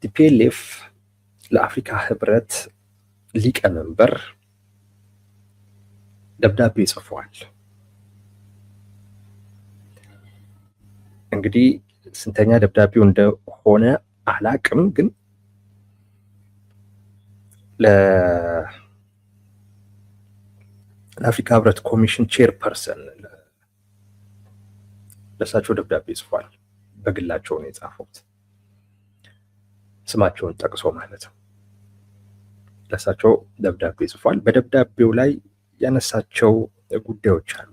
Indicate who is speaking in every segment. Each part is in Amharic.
Speaker 1: ቲፒኤልኤፍ ለአፍሪካ ህብረት ሊቀመንበር ደብዳቤ ጽፏል። እንግዲህ ስንተኛ ደብዳቤው እንደሆነ አላቅም፣ ግን ለአፍሪካ ህብረት ኮሚሽን ቼርፐርሰን ለእሳቸው ደብዳቤ ጽፏል። በግላቸው ነው የጻፉት፣ ስማቸውን ጠቅሶ ማለት ነው። ለእሳቸው ደብዳቤ ጽፏል። በደብዳቤው ላይ ያነሳቸው ጉዳዮች አሉ።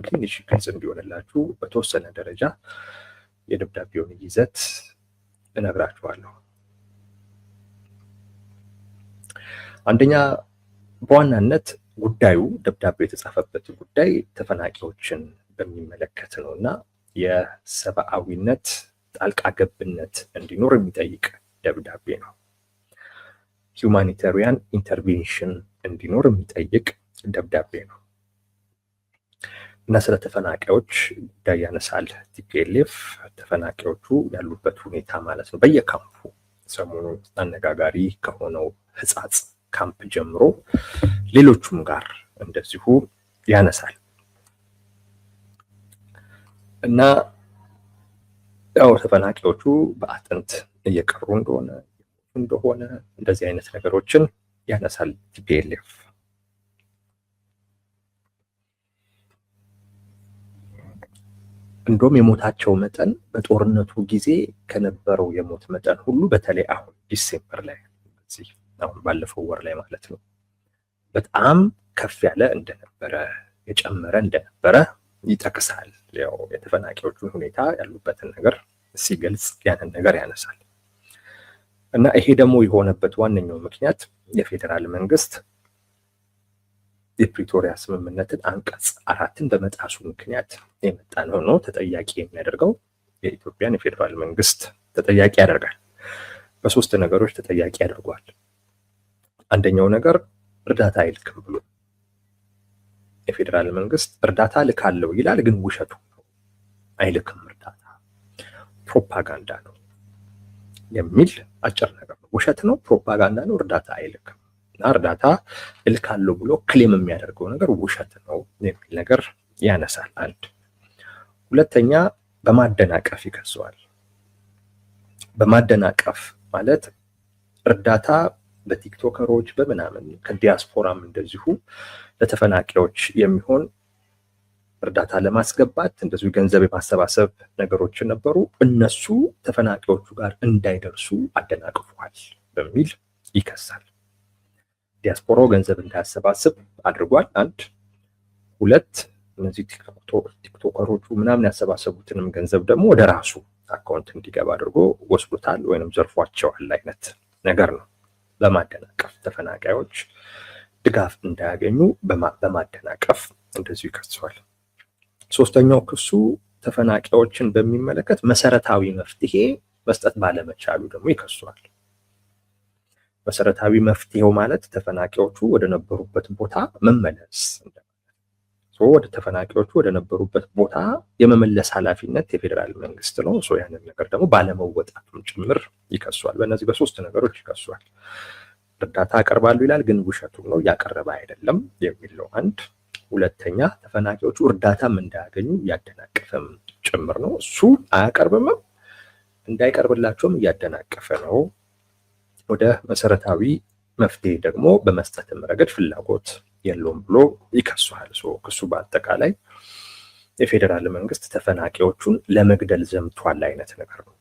Speaker 1: ትንሽ ግልጽ እንዲሆንላችሁ በተወሰነ ደረጃ የደብዳቤውን ይዘት እነግራችኋለሁ። አንደኛ፣ በዋናነት ጉዳዩ ደብዳቤው የተጻፈበት ጉዳይ ተፈናቃዮችን በሚመለከት ነው እና የሰብአዊነት ጣልቃ ገብነት እንዲኖር የሚጠይቅ ደብዳቤ ነው። ሁማኒታሪያን ኢንተርቬንሽን እንዲኖር የሚጠይቅ ደብዳቤ ነው እና ስለ ተፈናቃዮች ጉዳይ ያነሳል ቲፒኤልኤፍ። ተፈናቃዮቹ ያሉበት ሁኔታ ማለት ነው በየካምፑ ሰሞኑ አነጋጋሪ ከሆነው ህጻጽ ካምፕ ጀምሮ ሌሎቹም ጋር እንደዚሁ ያነሳል እና ያው ተፈናቃዮቹ በአጥንት እየቀሩ እንደሆነ እንደዚህ አይነት ነገሮችን ያነሳል ቲፒኤልኤፍ። እንደውም የሞታቸው መጠን በጦርነቱ ጊዜ ከነበረው የሞት መጠን ሁሉ በተለይ አሁን ዲሴምበር ላይ አሁን ባለፈው ወር ላይ ማለት ነው በጣም ከፍ ያለ እንደነበረ የጨመረ እንደነበረ ይጠቅሳል። ያው የተፈናቃዮቹን ሁኔታ ያሉበትን ነገር ሲገልጽ ያንን ነገር ያነሳል እና ይሄ ደግሞ የሆነበት ዋነኛው ምክንያት የፌዴራል መንግስት የፕሪቶሪያ ስምምነትን አንቀጽ 4ን በመጣሱ ምክንያት የመጣ ነው ተጠያቂ የሚያደርገው የኢትዮጵያን የፌዴራል መንግስት ተጠያቂ ያደርጋል። በሶስት ነገሮች ተጠያቂ ያደርጓል። አንደኛው ነገር እርዳታ አይልክም ብሎ የፌዴራል መንግስት እርዳታ ልካለው ይላል፣ ግን ውሸቱ ነው፣ አይልክም። እርዳታ ፕሮፓጋንዳ ነው የሚል አጭር ነገር ነው። ውሸት ነው፣ ፕሮፓጋንዳ ነው፣ እርዳታ አይልክም እና እርዳታ እልካለው ብሎ ክሌም የሚያደርገው ነገር ውሸት ነው የሚል ነገር ያነሳል። አንድ ሁለተኛ፣ በማደናቀፍ ይከሰዋል። በማደናቀፍ ማለት እርዳታ በቲክቶከሮች በምናምን ከዲያስፖራም እንደዚሁ ለተፈናቃዮች የሚሆን እርዳታ ለማስገባት እንደዚሁ ገንዘብ የማሰባሰብ ነገሮች ነበሩ። እነሱ ተፈናቃዮቹ ጋር እንዳይደርሱ አደናቅፏል በሚል ይከሳል። ዲያስፖራው ገንዘብ እንዳያሰባስብ አድርጓል። አንድ ሁለት፣ እነዚህ ቲክቶከሮቹ ምናምን ያሰባሰቡትንም ገንዘብ ደግሞ ወደ ራሱ አካውንት እንዲገባ አድርጎ ወስዶታል ወይንም ዘርፏቸዋል አይነት ነገር ነው። በማደናቀፍ ተፈናቃዮች ድጋፍ እንዳያገኙ በማደናቀፍ እንደዚሁ ይከሰዋል። ሶስተኛው ክሱ ተፈናቃዮችን በሚመለከት መሰረታዊ መፍትሄ መስጠት ባለመቻሉ ደግሞ ይከሰዋል። መሰረታዊ መፍትሄው ማለት ተፈናቃዮቹ ወደ ነበሩበት ቦታ መመለስ ወደ ተፈናቃዮቹ ወደ ነበሩበት ቦታ የመመለስ ኃላፊነት የፌዴራል መንግስት ነው። ያንን ነገር ደግሞ ባለመወጣቱም ጭምር ይከሷል። በእነዚህ በሶስት ነገሮች ይከሷል። እርዳታ አቀርባሉ ይላል፣ ግን ውሸቱም ነው፣ ያቀረበ አይደለም የሚለው አንድ። ሁለተኛ፣ ተፈናቃዮቹ እርዳታም እንዳያገኙ ያደናቀፈም ጭምር ነው። እሱ አያቀርብም፣ እንዳይቀርብላቸውም እያደናቀፈ ነው። ወደ መሰረታዊ መፍትሄ ደግሞ በመስጠትም ረገድ ፍላጎት የለውም ብሎ ይከሷል። ክሱ በአጠቃላይ የፌዴራል መንግስት ተፈናቃዮቹን ለመግደል ዘምቷል አይነት ነገር ነው።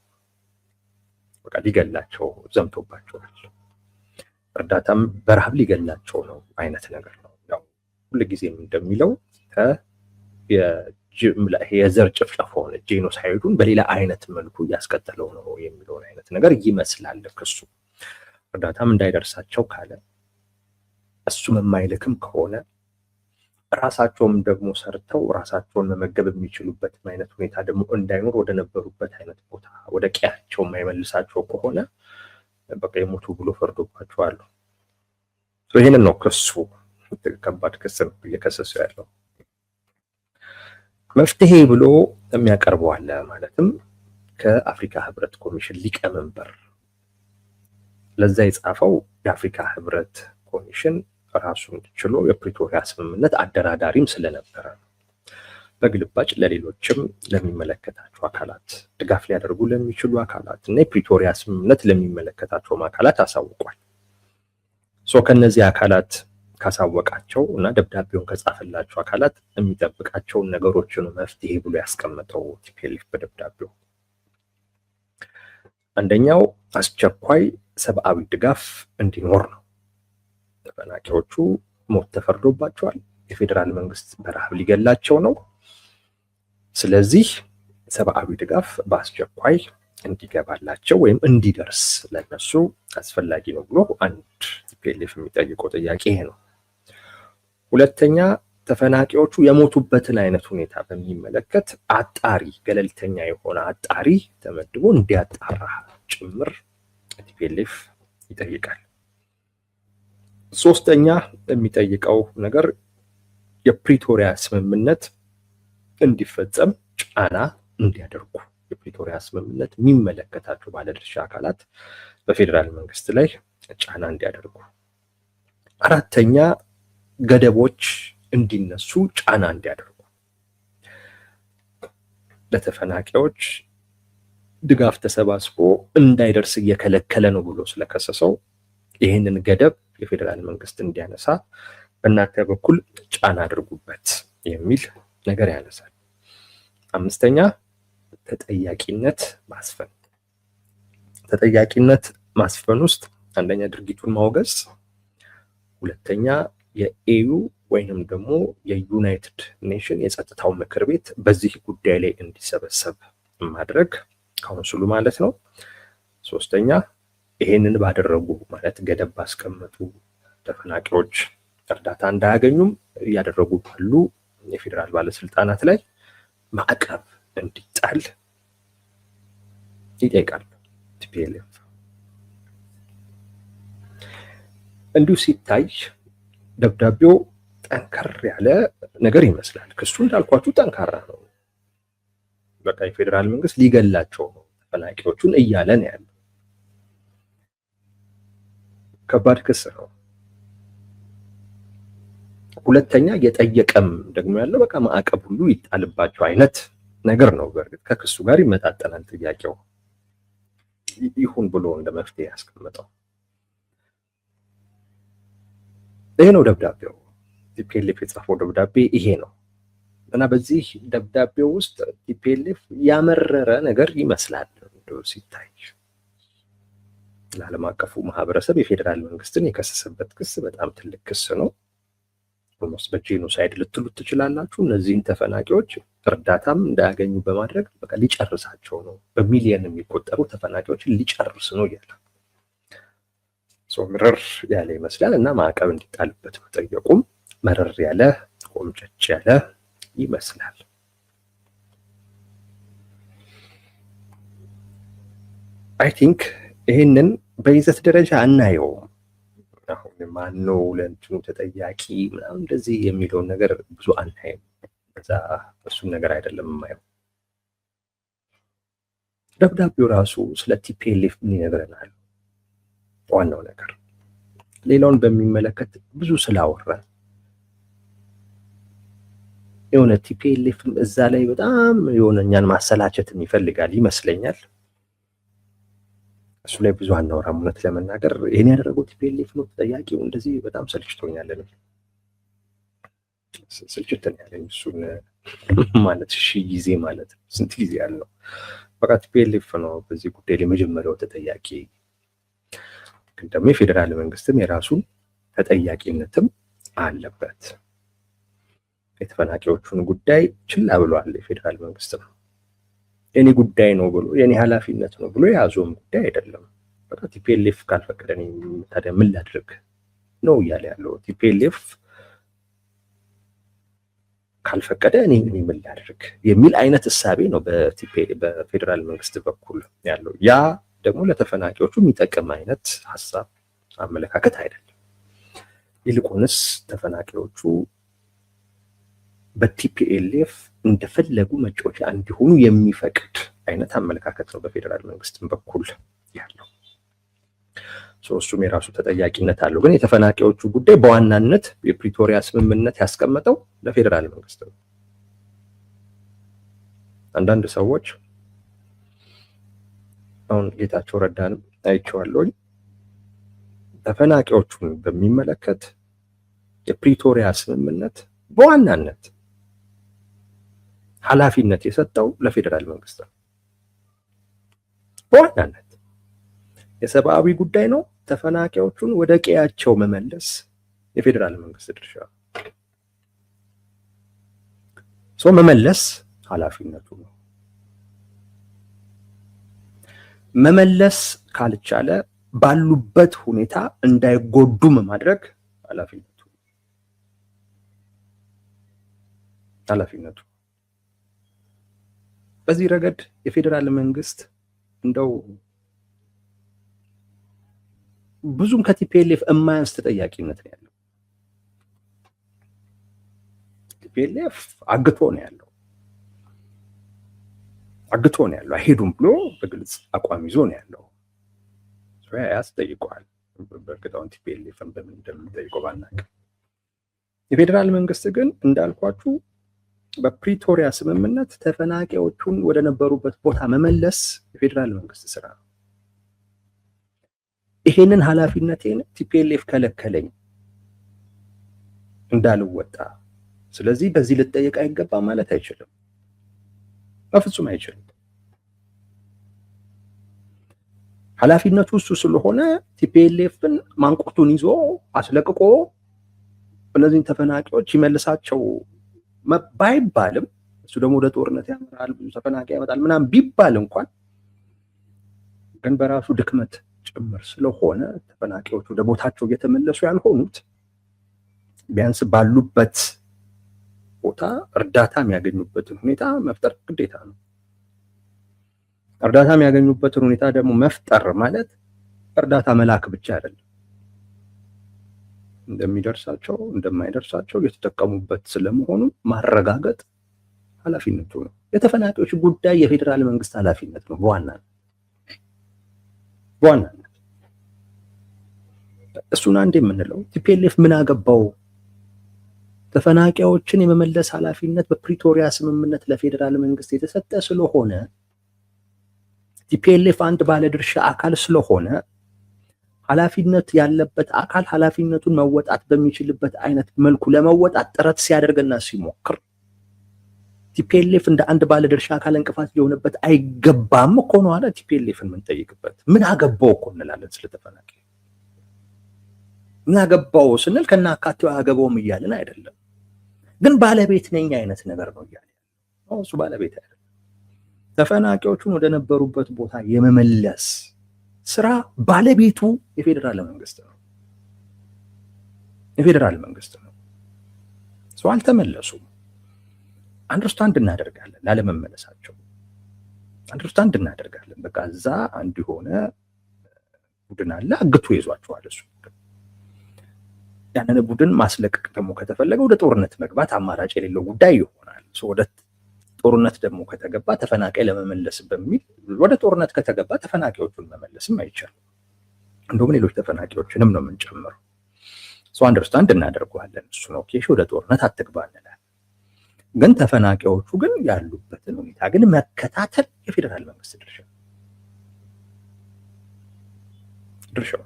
Speaker 1: በቃ ሊገላቸው ዘምቶባቸዋል። እርዳታም በረሃብ ሊገላቸው ነው አይነት ነገር ነው። ያው ሁልጊዜም እንደሚለው የዘር ጭፍጨፋውን ጄኖሳይዱን በሌላ አይነት መልኩ እያስቀጠለው ነው የሚለውን አይነት ነገር ይመስላል ክሱ። እርዳታም እንዳይደርሳቸው ካለ እሱም የማይልክም ከሆነ ራሳቸውም ደግሞ ሰርተው ራሳቸውን መመገብ የሚችሉበት አይነት ሁኔታ ደግሞ እንዳይኖር ወደ ነበሩበት አይነት ቦታ ወደ ቀያቸው የማይመልሳቸው ከሆነ በቃ የሞቱ ብሎ ፈርዶባቸዋል። ይህንን ነው ክሱ። ከባድ ክስ ነው እየከሰሱ ያለው። መፍትሄ ብሎ የሚያቀርበው አለ። ማለትም ከአፍሪካ ህብረት ኮሚሽን ሊቀመንበር ለዛ የጻፈው የአፍሪካ ህብረት ኮሚሽን ራሱን ችሎ የፕሪቶሪያ ስምምነት አደራዳሪም ስለነበረ በግልባጭ ለሌሎችም ለሚመለከታቸው አካላት ድጋፍ ሊያደርጉ ለሚችሉ አካላት እና የፕሪቶሪያ ስምምነት ለሚመለከታቸው አካላት አሳውቋል። ከነዚህ አካላት ካሳወቃቸው እና ደብዳቤውን ከጻፈላቸው አካላት የሚጠብቃቸውን ነገሮችን መፍትሄ ብሎ ያስቀመጠው ቲፒኤልኤፍ በደብዳቤው አንደኛው አስቸኳይ ሰብአዊ ድጋፍ እንዲኖር ነው። ተፈናቃዮቹ ሞት ተፈርዶባቸዋል። የፌዴራል መንግስት በረሃብ ሊገላቸው ነው። ስለዚህ ሰብአዊ ድጋፍ በአስቸኳይ እንዲገባላቸው ወይም እንዲደርስ ለነሱ አስፈላጊ ነው ብሎ አንድ ቲፒኤልኤፍ የሚጠይቀው ጥያቄ ይሄ ነው። ሁለተኛ ተፈናቃዮቹ የሞቱበትን አይነት ሁኔታ በሚመለከት አጣሪ ገለልተኛ የሆነ አጣሪ ተመድቦ እንዲያጣራ ጭምር ቲፒኤልኤፍ ይጠይቃል። ሶስተኛ የሚጠይቀው ነገር የፕሪቶሪያ ስምምነት እንዲፈጸም ጫና እንዲያደርጉ የፕሪቶሪያ ስምምነት የሚመለከታቸው ባለድርሻ አካላት በፌዴራል መንግስት ላይ ጫና እንዲያደርጉ። አራተኛ ገደቦች እንዲነሱ ጫና እንዲያደርጉ። ለተፈናቃዮች ድጋፍ ተሰባስቦ እንዳይደርስ እየከለከለ ነው ብሎ ስለከሰሰው ይህንን ገደብ የፌዴራል መንግስት እንዲያነሳ በእናንተ በኩል ጫና አድርጉበት የሚል ነገር ያነሳል። አምስተኛ ተጠያቂነት ማስፈን። ተጠያቂነት ማስፈን ውስጥ አንደኛ ድርጊቱን ማውገዝ፣ ሁለተኛ የኤዩ ወይንም ደግሞ የዩናይትድ ኔሽን የጸጥታው ምክር ቤት በዚህ ጉዳይ ላይ እንዲሰበሰብ ማድረግ ካውንስሉ ማለት ነው። ሶስተኛ ይሄንን ባደረጉ ማለት ገደብ ባስቀመጡ ተፈናቃዮች እርዳታ እንዳያገኙም እያደረጉ ባሉ የፌዴራል ባለስልጣናት ላይ ማዕቀብ እንዲጣል ይጠይቃል ቲፒኤልኤፍ። እንዲሁ ሲታይ ደብዳቤው ጠንከር ያለ ነገር ይመስላል። ክሱ እንዳልኳችሁ ጠንካራ ነው። በቃ የፌዴራል መንግስት ሊገላቸው ነው ተፈናቃዮቹን እያለ ነው ያለው። ከባድ ክስ ነው። ሁለተኛ የጠየቀም ደግሞ ያለው በቃ ማዕቀብ ሁሉ ይጣልባቸው አይነት ነገር ነው። በእርግጥ ከክሱ ጋር ይመጣጠናል ጥያቄው ይሁን ብሎ እንደ መፍትሄ ያስቀመጠው ይሄ ነው ደብዳቤው። ቲፒኤልኤፍ የጻፈው ደብዳቤ ይሄ ነው እና በዚህ ደብዳቤው ውስጥ ቲፒኤልኤፍ ያመረረ ነገር ይመስላል ሲታይ። ለዓለም አቀፉ ማህበረሰብ የፌዴራል መንግስትን የከሰሰበት ክስ በጣም ትልቅ ክስ ነው። ኦልሞስት በጄኖሳይድ ልትሉት ትችላላችሁ። እነዚህን ተፈናቂዎች እርዳታም እንዳያገኙ በማድረግ በቃ ሊጨርሳቸው ነው። በሚሊዮን የሚቆጠሩ ተፈናቂዎችን ሊጨርስ ነው እያለ ምርር ያለ ይመስላል እና ማዕቀብ እንዲጣልበት መጠየቁም መረር ያለ ቆምጨጭ ያለ ይመስላል። አይ ቲንክ ይህንን በይዘት ደረጃ አናየውም። አሁን ማነው ለእንትኑ ተጠያቂ ምናምን እንደዚህ የሚለውን ነገር ብዙ አናይም። እሱን ነገር አይደለም የማየው። ደብዳቤው ራሱ ስለ ቲፒኤልኤፍ ምን ይነግረናል? ዋናው ነገር ሌላውን በሚመለከት ብዙ ስላወራን የሆነ ቲፒኤልኤፍም እዛ ላይ በጣም የሆነ እኛን ማሰላቸትም ይፈልጋል ይመስለኛል። እሱ ላይ ብዙ አናወራም። እውነት ለመናገር ይሄን ያደረገው ቲፒኤልኤፍ ነው ተጠያቂው እንደዚህ በጣም ሰልችቶኛል። ስልችትን ያለኝ እሱን ማለት ጊዜ ማለት ስንት ጊዜ ያለው በቃ ቲፒኤልኤፍ ነው በዚህ ጉዳይ ላይ መጀመሪያው ተጠያቂ። ግን ደግሞ የፌዴራል መንግስትም የራሱን ተጠያቂነትም አለበት። የተፈናቂዎቹን ጉዳይ ችላ ብሏል የፌዴራል መንግስት ነው። የኔ ጉዳይ ነው ብሎ የኔ ኃላፊነት ነው ብሎ የያዘውም ጉዳይ አይደለም። በቃ ቲፒኤልኤፍ ካልፈቀደ ታዲያ ምን ላድርግ ነው እያለ ያለው። ቲፒኤልኤፍ ካልፈቀደ እኔ ምን ላድርግ የሚል አይነት እሳቤ ነው በፌዴራል መንግስት በኩል ያለው። ያ ደግሞ ለተፈናቂዎቹ የሚጠቅም አይነት ሀሳብ አመለካከት አይደለም። ይልቁንስ ተፈናቂዎቹ በቲፒኤልኤፍ እንደፈለጉ መጫወቻ እንዲሆኑ የሚፈቅድ አይነት አመለካከት ነው በፌዴራል መንግስትም በኩል ያለው። እሱም የራሱ ተጠያቂነት አለው። ግን የተፈናቃዮቹ ጉዳይ በዋናነት የፕሪቶሪያ ስምምነት ያስቀመጠው ለፌዴራል መንግስት ነው። አንዳንድ ሰዎች አሁን ጌታቸው ረዳንም አይቼዋለሁ ተፈናቃዮቹን በሚመለከት የፕሪቶሪያ ስምምነት በዋናነት ኃላፊነት የሰጠው ለፌዴራል መንግስት ነው። በዋናነት የሰብአዊ ጉዳይ ነው። ተፈናቃዮቹን ወደ ቀያቸው መመለስ የፌዴራል መንግስት ድርሻ ነው። መመለስ ኃላፊነቱ ነው። መመለስ ካልቻለ ባሉበት ሁኔታ እንዳይጎዱም ማድረግ ኃላፊነቱ። በዚህ ረገድ የፌዴራል መንግስት እንደው ብዙም ከቲፒኤልኤፍ የማያንስ ተጠያቂነት ነው ያለው። ቲፒኤልኤፍ አግቶ ነው ያለው አይሄዱም ብሎ በግልጽ አቋም ይዞ ነው ያለው። ያስጠይቀዋል። በእርግጣውን ቲፒኤልኤፍን በምን እንደምንጠይቀው ባናውቅም የፌዴራል መንግስት ግን እንዳልኳችሁ በፕሪቶሪያ ስምምነት ተፈናቃዮቹን ወደ ነበሩበት ቦታ መመለስ የፌዴራል መንግስት ስራ ነው። ይሄንን ኃላፊነቴን ቲፒኤልኤፍ ከለከለኝ እንዳልወጣ፣ ስለዚህ በዚህ ልጠየቅ አይገባ ማለት አይችልም። በፍጹም አይችልም። ኃላፊነቱ እሱ ስለሆነ ቲፒኤልኤፍን ማንቁርቱን ይዞ አስለቅቆ እነዚህን ተፈናቃዮች ይመልሳቸው ባይባልም እሱ ደግሞ ወደ ጦርነት ያመራል፣ ብዙ ተፈናቃይ ያመጣል ምናምን ቢባል እንኳን ግን በራሱ ድክመት ጭምር ስለሆነ ተፈናቃዮቹ ወደ ቦታቸው እየተመለሱ ያልሆኑት ቢያንስ ባሉበት ቦታ እርዳታ የሚያገኙበትን ሁኔታ መፍጠር ግዴታ ነው። እርዳታ የሚያገኙበትን ሁኔታ ደግሞ መፍጠር ማለት እርዳታ መላክ ብቻ አይደለም። እንደሚደርሳቸው እንደማይደርሳቸው የተጠቀሙበት ስለመሆኑ ማረጋገጥ ኃላፊነቱ ነው። የተፈናቃዮች ጉዳይ የፌዴራል መንግስት ኃላፊነት ነው በዋናነት እሱን አንድ የምንለው ቲፒኤልኤፍ ምን አገባው? ተፈናቃዮችን የመመለስ ኃላፊነት በፕሪቶሪያ ስምምነት ለፌዴራል መንግስት የተሰጠ ስለሆነ ቲፒኤልኤፍ አንድ ባለድርሻ አካል ስለሆነ ኃላፊነት ያለበት አካል ኃላፊነቱን መወጣት በሚችልበት አይነት መልኩ ለመወጣት ጥረት ሲያደርግና ሲሞክር ቲፒኤልኤፍ እንደ አንድ ባለድርሻ አካል እንቅፋት ሊሆንበት አይገባም እኮ ነው አለ። ቲፒኤልኤፍን የምንጠይቅበት ምን አገባው እኮ እንላለን። ስለተፈናቃይ ምን አገባው ስንል ከናካቴው አገባውም እያልን አይደለም፣ ግን ባለቤት ነኝ አይነት ነገር ነው እያለ እሱ ባለቤት አይደለም። ተፈናቃዮቹን ወደ ነበሩበት ቦታ የመመለስ ስራ ባለቤቱ የፌዴራል መንግስት ነው። ሰው አልተመለሱም። አንደርስታንድ እናደርጋለን፣ ላለመመለሳቸው አንደርስታንድ እናደርጋለን። በቃ እዛ አንድ የሆነ ቡድን አለ አግቶ ይዟቸዋል። እሱ ያንን ቡድን ማስለቀቅ ደግሞ ከተፈለገ ወደ ጦርነት መግባት አማራጭ የሌለው ጉዳይ ይሆናል። ወደ ጦርነት ደግሞ ከተገባ ተፈናቃይ ለመመለስ በሚል ወደ ጦርነት ከተገባ ተፈናቃዮቹን መመለስም አይቻልም። እንደውም ሌሎች ተፈናቃዮችንም ነው የምንጨምረው። አንደርስታንድ እናደርገዋለን። እሱ ነው ኬሽ ወደ ጦርነት አትግባ እንላለን። ግን ተፈናቃዮቹ ግን ያሉበትን ሁኔታ ግን መከታተል የፌዴራል መንግስት ድርሻው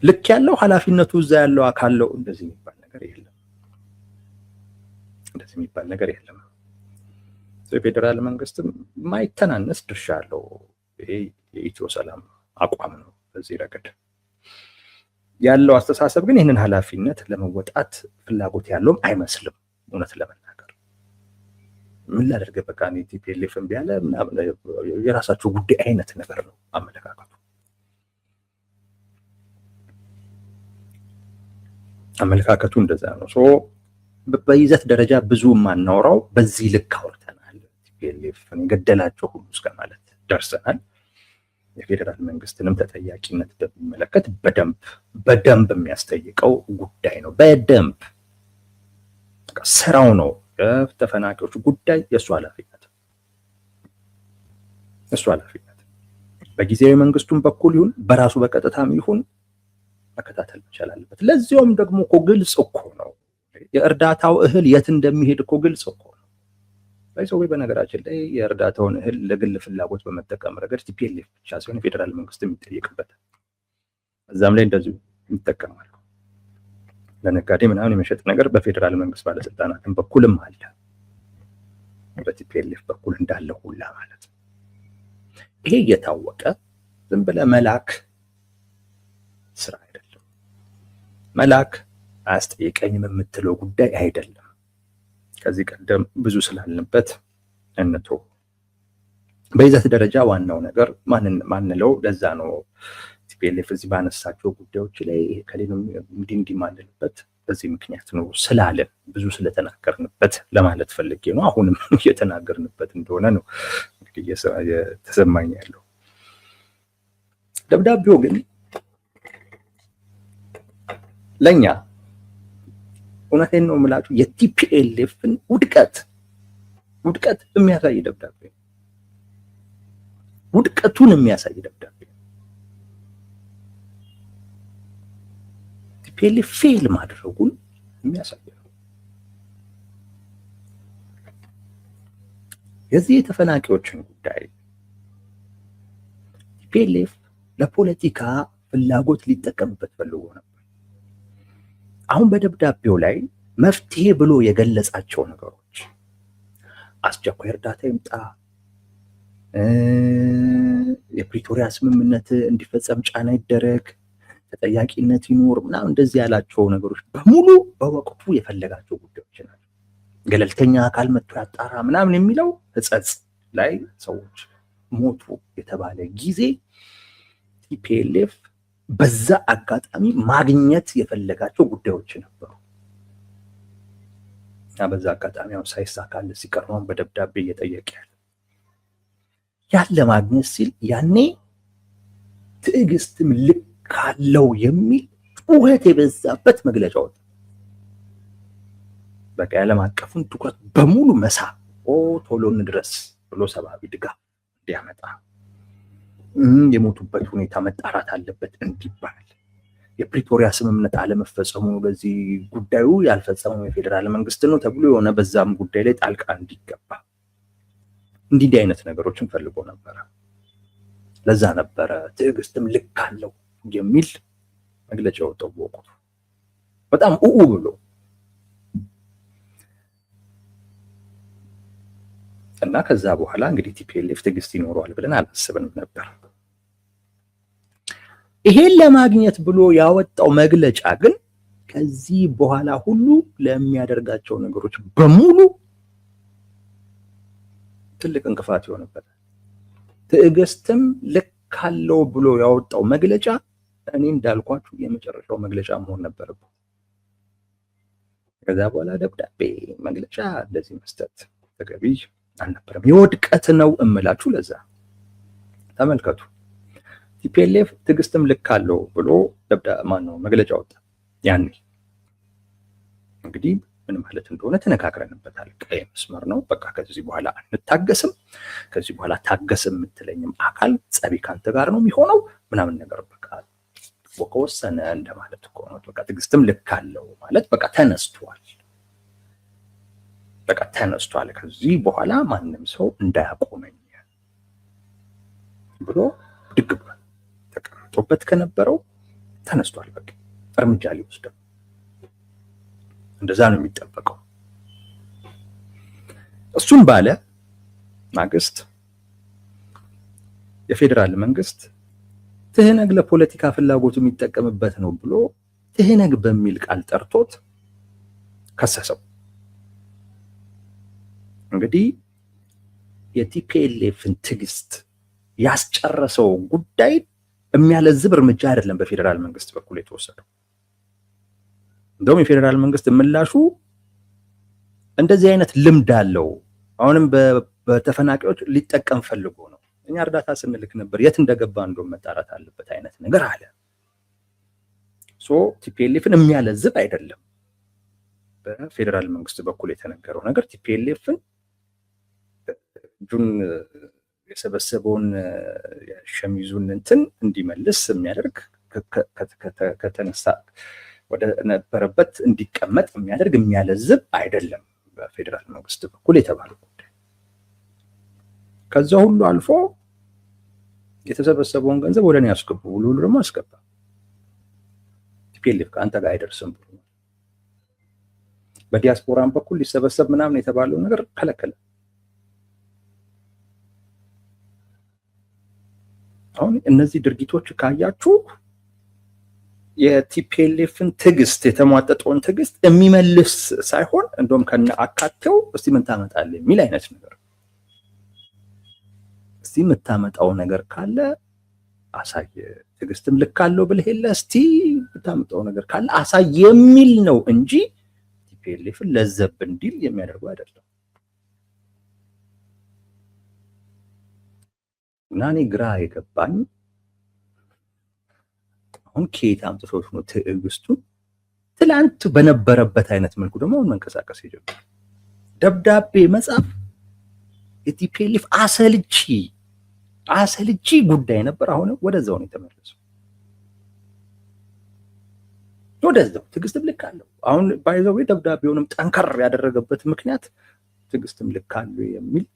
Speaker 1: ልክ ያለው ኃላፊነቱ እዛ ያለው አካል ነው። እንደዚህ የሚባል ነገር የለም። የፌዴራል መንግስትም ማይተናነስ ድርሻ አለው። ይሄ የኢትዮ ሰላም አቋም ነው። በዚህ ረገድ ያለው አስተሳሰብ ግን ይህንን ኃላፊነት ለመወጣት ፍላጎት ያለውም አይመስልም። እውነት ለመናገር ምን ላደርግ በቃ ቲፒኤልኤፍም ቢያለ የራሳቸው ጉዳይ አይነት ነገር ነው አመለካከቱ እንደዛ ነው። በይዘት ደረጃ ብዙ ማናወራው በዚህ ልክ አውርተናል። ቲፒኤልኤፍን የገደላቸው ሁሉ እስከ ማለት ደርሰናል። የፌዴራል መንግስትንም ተጠያቂነት በሚመለከት በደንብ የሚያስጠይቀው ጉዳይ ነው። በደንብ ስራው ነው። የተፈናቃዮቹ ጉዳይ የእሱ ኃላፊነት በጊዜያዊ መንግስቱም በኩል ይሁን በራሱ በቀጥታም ይሁን መከታተል መቻል አለበት። ለዚያውም ደግሞ እኮ ግልጽ እኮ ነው የእርዳታው እህል የት እንደሚሄድ እኮ ግልጽ እኮ ነው። ባይሰው በነገራችን ላይ የእርዳታውን እህል ለግል ፍላጎት በመጠቀም ረገድ ቲፒኤልኤፍ ብቻ ሳይሆን የፌዴራል መንግስት የሚጠየቅበት እዛም ላይ እንደዚሁ ይጠቀማሉ። ለነጋዴ ምናምን የመሸጥ ነገር በፌዴራል መንግስት ባለስልጣናትም በኩልም አለ፣ በቲፒኤልኤፍ በኩል እንዳለ ሁላ ማለት ነው። ይሄ እየታወቀ ዝም ብለህ መላክ ስራ አይደለም። መላክ አያስጠይቀኝም የምትለው ጉዳይ አይደለም። ከዚህ ቀደም ብዙ ስላልንበት እንቶ በይዘት ደረጃ ዋናው ነገር ማንለው ለዛ ነው ቲፒኤልኤፍ እዚህ ባነሳቸው ጉዳዮች ላይ ከሌላ እንዲህ ማንልበት በዚህ ምክንያት ነው ስላለን ብዙ ስለተናገርንበት ለማለት ፈልጌ ነው። አሁንም እየተናገርንበት እንደሆነ ነው እንግዲህ የተሰማኝ ያለው። ደብዳቤው ግን ለኛ እውነቴን ነው የምላችሁ የቲፒኤልኤፍን ውድቀት የሚያሳይ ደብዳቤ፣ ውድቀቱን የሚያሳይ ደብዳቤ። ቲፒኤልኤፍ ፌል ማድረጉን የሚያሳይ ነው። የዚህ የተፈናቃዮችን ጉዳይ ቲፒኤልኤፍ ለፖለቲካ ፍላጎት ሊጠቀምበት ፈልጎ ነበር። አሁን በደብዳቤው ላይ መፍትሄ ብሎ የገለጻቸው ነገሮች አስቸኳይ እርዳታ ይምጣ፣ የፕሪቶሪያ ስምምነት እንዲፈጸም ጫና ይደረግ፣ ተጠያቂነት ይኖር ምናምን እንደዚህ ያላቸው ነገሮች በሙሉ በወቅቱ የፈለጋቸው ጉዳዮች ናቸው። ገለልተኛ አካል መጥቶ ያጣራ ምናምን የሚለው ሕጸጽ ላይ ሰዎች ሞቱ የተባለ ጊዜ ቲፒኤልኤፍ በዛ አጋጣሚ ማግኘት የፈለጋቸው ጉዳዮች ነበሩ እና በዛ አጋጣሚ አሁን ሳይሳካል ሲቀርበው በደብዳቤ እየጠየቀ ያለ ማግኘት ሲል ያኔ ትዕግስትም ልክ ካለው የሚል ጩኸት የበዛበት መግለጫ ወጣ። በቃ የዓለም አቀፉን ትኩረት በሙሉ መሳብ ቶሎ እንድረስ ብሎ ሰብአዊ ድጋፍ እንዲያመጣ፣ የሞቱበት ሁኔታ መጣራት አለበት እንዲባል፣ የፕሪቶሪያ ስምምነት አለመፈጸሙ ለዚህ ጉዳዩ ያልፈጸመው የፌዴራል መንግስት ነው ተብሎ የሆነ በዛም ጉዳይ ላይ ጣልቃ እንዲገባ እንዲህ አይነት ነገሮችን ፈልጎ ነበረ። ለዛ ነበረ ትዕግስትም ልክ አለው የሚል መግለጫ ወጣው በወቅቱ በጣም ብሎ እና ከዛ በኋላ እንግዲህ ቲፒኤልኤፍ ትዕግስት ይኖረዋል ብለን አላስብንም ነበር። ይሄን ለማግኘት ብሎ ያወጣው መግለጫ ግን ከዚህ በኋላ ሁሉ ለሚያደርጋቸው ነገሮች በሙሉ ትልቅ እንቅፋት ይሆንበታል። ትዕግስትም ልክ ካለው ብሎ ያወጣው መግለጫ እኔ እንዳልኳችሁ የመጨረሻው መግለጫ መሆን ነበረበት። ከዛ በኋላ ደብዳቤ መግለጫ እንደዚህ መስጠት ተገቢ አልነበረም። የውድቀት ነው እምላችሁ። ለዛ ተመልከቱ፣ ቲፒኤልኤፍ ትዕግስትም ልክ አለው ብሎ መግለጫ ወጣ። ያኔ እንግዲህ ምን ማለት እንደሆነ ተነጋግረንበታል። ቀይ መስመር ነው፣ በቃ ከዚህ በኋላ አንታገስም፣ ከዚህ በኋላ ታገስም የምትለኝም አካል ጸቢ ካንተ ጋር ነው የሚሆነው ምናምን ነገር በቃ ወከወሰነ እንደማለት እኮ ነው። በቃ ትዕግስትም ልክ አለው ማለት በቃ ተነስቷል፣ ከዚህ በኋላ ማንም ሰው እንዳያቆመኝ ብሎ ድግ ብሏል። ተቀምጦበት ከነበረው ተነስቷል። በቃ እርምጃ ሊወስድ እንደዛ ነው የሚጠበቀው። እሱም ባለ ማግስት የፌዴራል መንግስት ትህነግ ለፖለቲካ ፍላጎቱ የሚጠቀምበት ነው ብሎ ትህነግ በሚል ቃል ጠርቶት ከሰሰው። እንግዲህ የቲፒኤልኤፍን ትዕግስት ያስጨረሰው ጉዳይ የሚያለዝብ እርምጃ አይደለም በፌዴራል መንግስት በኩል የተወሰደው። እንደውም የፌዴራል መንግስት ምላሹ እንደዚህ አይነት ልምድ አለው፣ አሁንም በተፈናቃዮች ሊጠቀም ፈልጎ ነው፣ እኛ እርዳታ ስንልክ ነበር፣ የት እንደገባ እንደውም መጣራት አለበት አይነት ነገር አለ። ቲፒኤልኤፍን የሚያለዝብ አይደለም በፌዴራል መንግስት በኩል የተነገረው ነገር ቲፒኤልኤፍን እጁን የሰበሰበውን ሸሚዙን እንትን እንዲመልስ የሚያደርግ ከተነሳ ወደ ነበረበት እንዲቀመጥ የሚያደርግ የሚያለዝብ አይደለም በፌዴራል መንግስት በኩል የተባለው ጉዳይ። ከዛ ሁሉ አልፎ የተሰበሰበውን ገንዘብ ወደ እኔ ያስገቡ ብሎ ደግሞ አስገባ። ቲፒኤልኤፍ ከአንተ ጋር አይደርስም ብሎ በዲያስፖራም በኩል ሊሰበሰብ ምናምን የተባለው ነገር ከለከለ። አሁን እነዚህ ድርጊቶች ካያችሁ የቲፒኤልኤፍን ትዕግስት የተሟጠጠውን ትዕግስት የሚመልስ ሳይሆን እንደውም ከነ አካቴው እስቲ ምን ታመጣለህ የሚል አይነት ነገር፣ እስቲ የምታመጣው ነገር ካለ አሳይ፣ ትዕግስትም ልክ አለው ብለህ የለ እስቲ የምታመጣው ነገር ካለ አሳይ የሚል ነው እንጂ ቲፒኤልኤፍን ለዘብ እንዲል የሚያደርጉ አይደለም። እና እኔ ግራ የገባኝ አሁን ከየት አምጥቶት ነው ትዕግስቱን ትላንት በነበረበት አይነት መልኩ ደግሞ አሁን መንቀሳቀስ የጀመረው? ደብዳቤ መጻፍ የቲፒኤልኤፍ አሰልቺ ጉዳይ ነበር። አሁን ወደዛው ነው የተመለሰው። ወደዛው ትዕግስትም ልክ አለው። አሁን ባይዘው ደብዳቤውንም ጠንከር ያደረገበት ምክንያት ትዕግስትም ልክ አለው የሚል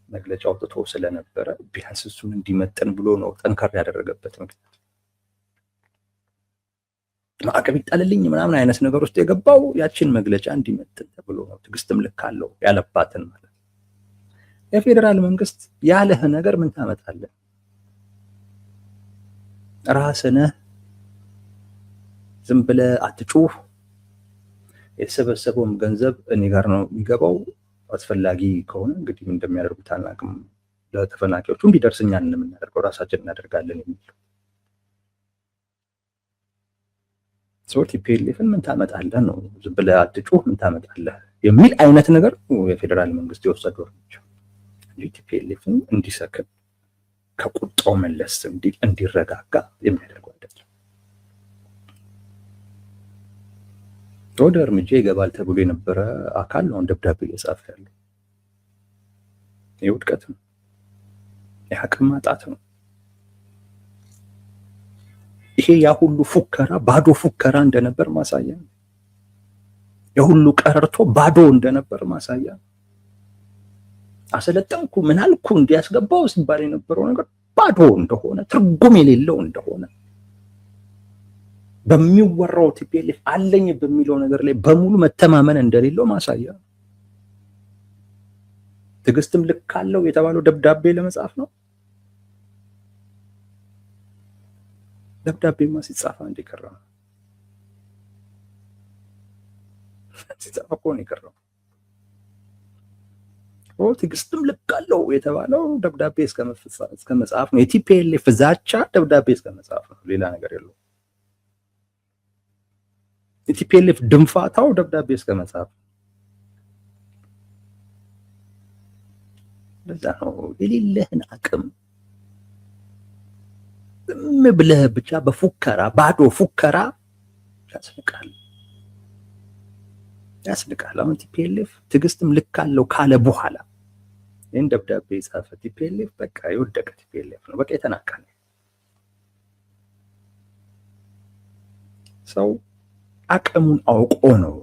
Speaker 1: መግለጫ አውጥቶ ስለነበረ ቢያንስ እሱን እንዲመጥን ብሎ ነው ጠንከር ያደረገበት ምክንያት። ማዕቀብ ይጣልልኝ ምናምን አይነት ነገር ውስጥ የገባው ያችን መግለጫ እንዲመጥን ተብሎ ነው። ትዕግስትም ልክ አለው ያለባትን ማለት ነው። የፌዴራል መንግስት ያለህ ነገር ምን ታመጣለህ? ራስህ ነህ፣ ዝም ብለህ አትጩህ። የተሰበሰበውም ገንዘብ እኔ ጋር ነው የሚገባው፣ አስፈላጊ ከሆነ እንግዲህ እንደሚያደርጉት አናውቅም፣ ለተፈናቃዮቹ እንዲደርስ እኛ የምናደርገው ራሳችን እናደርጋለን የሚል ቲፒኤልኤፍን ምን ታመጣለህ ነው፣ ዝም ብለህ አትጩህ ምን ታመጣለህ የሚል አይነት ነገር የፌዴራል መንግስት የወሰደው እርምጃ እንጂ ቲፒኤልኤፍን እንዲሰክን ከቁጣው መለስ እንዲል እንዲረጋጋ የሚያደርገው አይደለም። ወደ እርምጃ ይገባል ተብሎ የነበረ አካል ነው ደብዳቤ እየጻፈ ያለው። የውድቀት ነው፣ የአቅም ማጣት ነው። ይሄ ያ ሁሉ ፉከራ ባዶ ፉከራ እንደነበር ማሳያ ነው። የሁሉ ቀረርቶ ባዶ እንደነበር ማሳያ ነው። አሰለጠንኩ ምን አልኩ እንዲያስገባው ሲባል የነበረው ነገር ባዶ እንደሆነ፣ ትርጉም የሌለው እንደሆነ፣ በሚወራው ቲፒኤልኤፍ አለኝ በሚለው ነገር ላይ በሙሉ መተማመን እንደሌለው ማሳያ ነው። ትዕግስትም ልክ አለው የተባለው ደብዳቤ ለመጻፍ ነው። ደብዳቤማ ሲጻፍ አንድ ይቀራል፣ ሲጻፍ እኮ ነው የቀረው። ትዕግስትም ልክ አለው የተባለው ደብዳቤ እስከ መጻፍ ነው። የቲፒኤልኤፍ ዛቻ ደብዳቤ እስከ መጻፍ ነው፣ ሌላ ነገር የለውም። የቲፒኤልኤፍ ድንፋታው ደብዳቤ እስከ መጻፍ። ለዛ ነው የሌለህን አቅም ዝም ብለህ ብቻ በፉከራ ባዶ ፉከራ ያስንቃል። አሁን ቲፒኤልኤፍ ትዕግስትም ልክ አለው ካለ በኋላ ይህን ደብዳቤ የጻፈ ቲፒኤልኤፍ በቃ የወደቀ ቲፒኤልኤፍ ነው፣ በቃ የተናቀ ነው። ሰው አቅሙን አውቆ ነው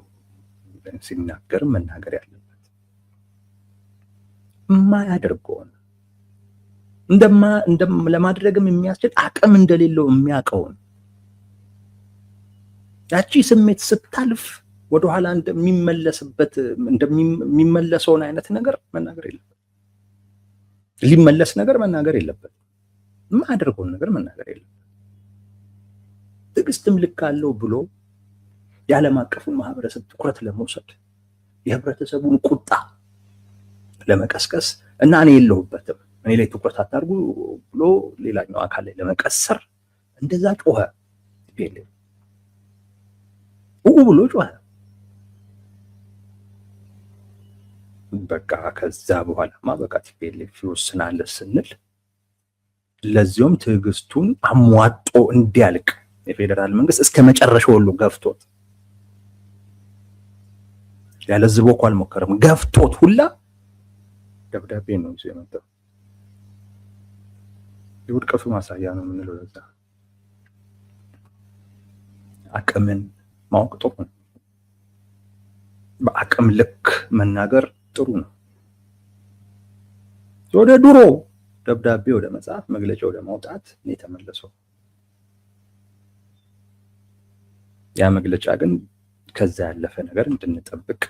Speaker 1: ሲናገር መናገር ያለበት። የማያደርገውን ለማድረግም የሚያስችል አቅም እንደሌለው የሚያውቀውን ያቺ ስሜት ስታልፍ ወደኋላ እንደሚመለሰውን አይነት ነገር መናገር የለበት። ሊመለስ ነገር መናገር የለበት። የማያደርገውን ነገር መናገር የለበት። ትዕግስትም ልክ አለው ብሎ የዓለም አቀፉን ማህበረሰብ ትኩረት ለመውሰድ የህብረተሰቡን ቁጣ ለመቀስቀስ እና እኔ የለሁበትም እኔ ላይ ትኩረት አታርጉ ብሎ ሌላኛው አካል ላይ ለመቀሰር እንደዛ ጮኸ። ቲፒኤልኤፍ ብሎ ጮኸ። በቃ ከዛ በኋላማ በቃ ቲፒኤልኤፍ ይወስናል ስንል ለዚያም ትዕግስቱን አሟጦ እንዲያልቅ የፌዴራል መንግስት እስከ መጨረሻው ሁሉ ገፍቶት ያለዝቦ እኮ አልሞከረም። ገፍቶት ሁላ ደብዳቤ ነው ይዞ የመጣው። የውድቀቱ ማሳያ ነው የምንለው ለዛ። አቅምን ማወቅ ጥሩ ነው። በአቅም ልክ መናገር ጥሩ ነው። ወደ ድሮ ደብዳቤ ወደ መጽሐፍ፣ መግለጫ ወደ ማውጣት ነው የተመለሰው። ያ መግለጫ ግን ከዛ ያለፈ ነገር እንድንጠብቅ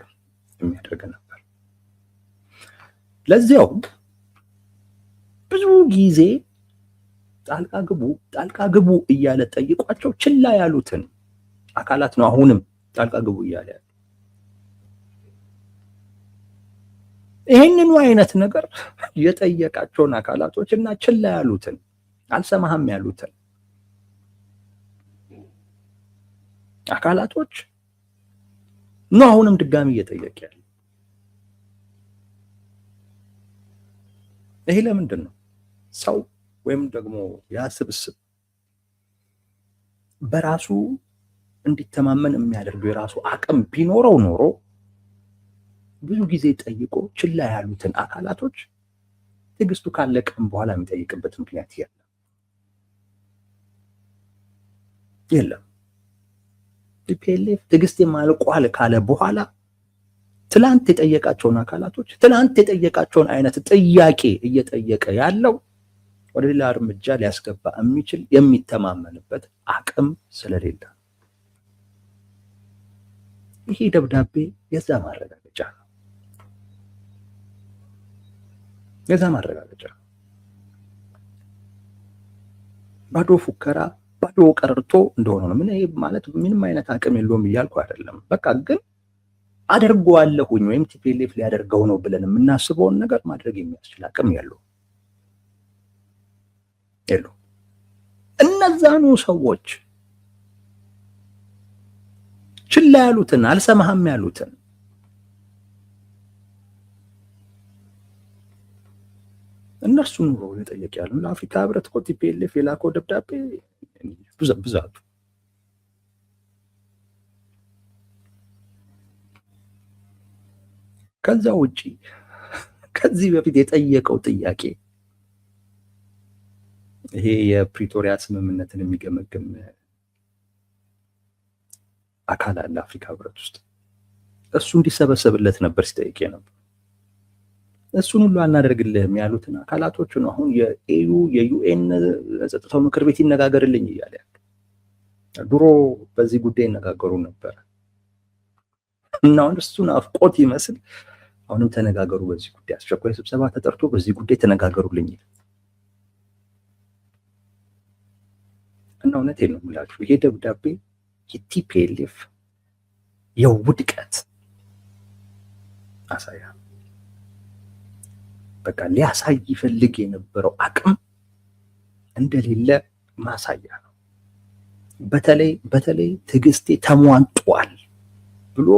Speaker 1: የሚያደርግ ነበር። ለዚያው ብዙ ጊዜ ጣልቃ ግቡ እያለ ጠይቋቸው ችላ ያሉትን አካላት ነው አሁንም ጣልቃ ግቡ እያለ ያለ። ይሄንኑ አይነት ነገር የጠየቃቸውን አካላቶች እና ችላ ያሉትን አልሰማህም ያሉትን አካላቶች ነው አሁንም ድጋሚ እየጠየቀ ያለ። ይሄ ለምንድን ነው? ሰው ወይም ደግሞ ያ ስብስብ በራሱ እንዲተማመን የሚያደርገው የራሱ አቅም ቢኖረው ኖሮ ብዙ ጊዜ ጠይቆ ችላ ያሉትን አካላቶች ትዕግስቱ ካለቀም በኋላ የሚጠይቅበት ምክንያት የለም። ቲፒኤልኤፍ ትዕግስት የማልቋል ካለ በኋላ ትላንት የጠየቃቸውን አካላቶች ትላንት የጠየቃቸውን አይነት ጥያቄ እየጠየቀ ያለው ወደ ሌላ እርምጃ ሊያስገባ የሚችል የሚተማመንበት አቅም ስለሌለ፣ ይሄ ደብዳቤ የዛ ማረጋገጫ ነው። የዛ ማረጋገጫ ባዶ ፉከራ ባዶ ቀረርቶ እንደሆነ ነው። ምን ማለት ምንም አይነት አቅም የለውም እያልኩ አይደለም። በቃ ግን አደርገዋለሁኝ ወይም ቲፒኤልኤፍ ሊያደርገው ነው ብለን የምናስበውን ነገር ማድረግ የሚያስችል አቅም የለው። እነዛኑ ሰዎች ችላ ያሉትን አልሰማህም ያሉትን እነርሱ ኑሮ የጠየቅ ያሉ ለአፍሪካ ህብረት እኮ ቲፒኤልኤፍ የላከው ደብዳቤ ብዛቱ ከዛ ውጪ ከዚህ በፊት የጠየቀው ጥያቄ ይሄ የፕሪቶሪያ ስምምነትን የሚገመግም አካል አለ አፍሪካ ህብረት ውስጥ። እሱ እንዲሰበሰብለት ነበር ሲጠይቅ ነበር። እሱን ሁሉ አናደርግልህም ያሉትን አካላቶች ነው አሁን የኤዩ የዩኤን ጸጥታው ምክር ቤት ይነጋገርልኝ እያለ ያለ። ድሮ በዚህ ጉዳይ ይነጋገሩ ነበር እና አሁን እሱን አፍቆት ይመስል አሁንም ተነጋገሩ በዚህ ጉዳይ፣ አስቸኳይ ስብሰባ ተጠርቶ በዚህ ጉዳይ ተነጋገሩልኝ እና እውነቴን ነው የምላችሁ ይሄ ደብዳቤ የቲፒኤልኤፍ የውድቀት ማሳያ፣ በቃ ሊያሳይ ይፈልግ የነበረው አቅም እንደሌለ ማሳያ ነው። በተለይ ትዕግስቴ ተሟጧል ብሎ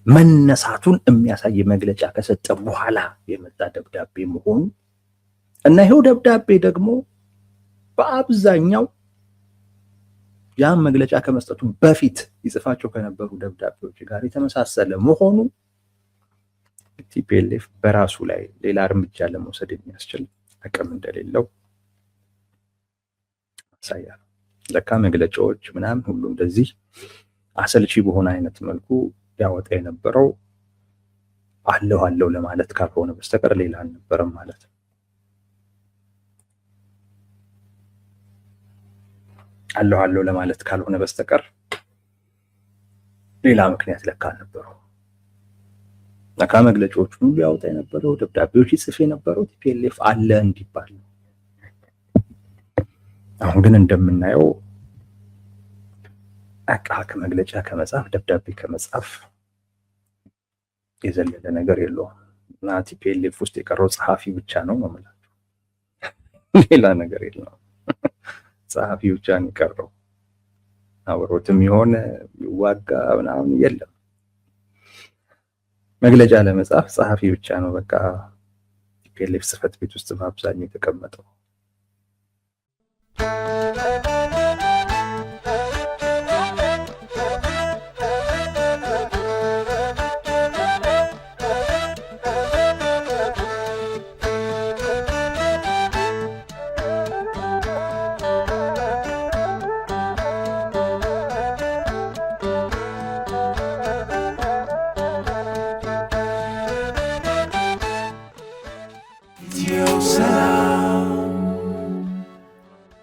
Speaker 1: መነሳቱን የሚያሳይ መግለጫ ከሰጠ በኋላ የመጣ ደብዳቤ መሆኑ እና ይሄው ደብዳቤ ደግሞ በአብዛኛው ያን መግለጫ ከመስጠቱ በፊት ይጽፋቸው ከነበሩ ደብዳቤዎች ጋር የተመሳሰለ መሆኑ ቲፒኤልኤፍ በራሱ ላይ ሌላ እርምጃ ለመውሰድ የሚያስችል አቅም እንደሌለው ማሳያ ነው። ለካ መግለጫዎች ምናምን ሁሉ እንደዚህ አሰልቺ በሆነ አይነት መልኩ ያወጣ የነበረው አለው ለማለት ካልሆነ በስተቀር ሌላ አልነበረም ማለት ነው። አለው ለማለት ካልሆነ በስተቀር ሌላ ምክንያት ለካ አልነበረው። ለካ መግለጫዎቹን ሁሉ ያወጣ የነበረው ደብዳቤዎች ይጽፍ የነበረው ቲፒኤልኤፍ አለ እንዲባል። አሁን ግን እንደምናየው ከመግለጫ ከመጻፍ ደብዳቤ ከመጻፍ የዘለለ ነገር የለውም እና ቲፒኤልኤፍ ውስጥ የቀረው ጸሐፊ ብቻ ነው ማለት ሌላ ነገር የለውም። ጸሐፊ ብቻ ነው የቀረው። አብሮትም የሆነ ይዋጋ ምናምን የለም። መግለጫ ለመጻፍ ጸሐፊ ብቻ ነው በቃ ቲፒኤልኤፍ ጽሕፈት ቤት ውስጥ በአብዛኛው የተቀመጠው።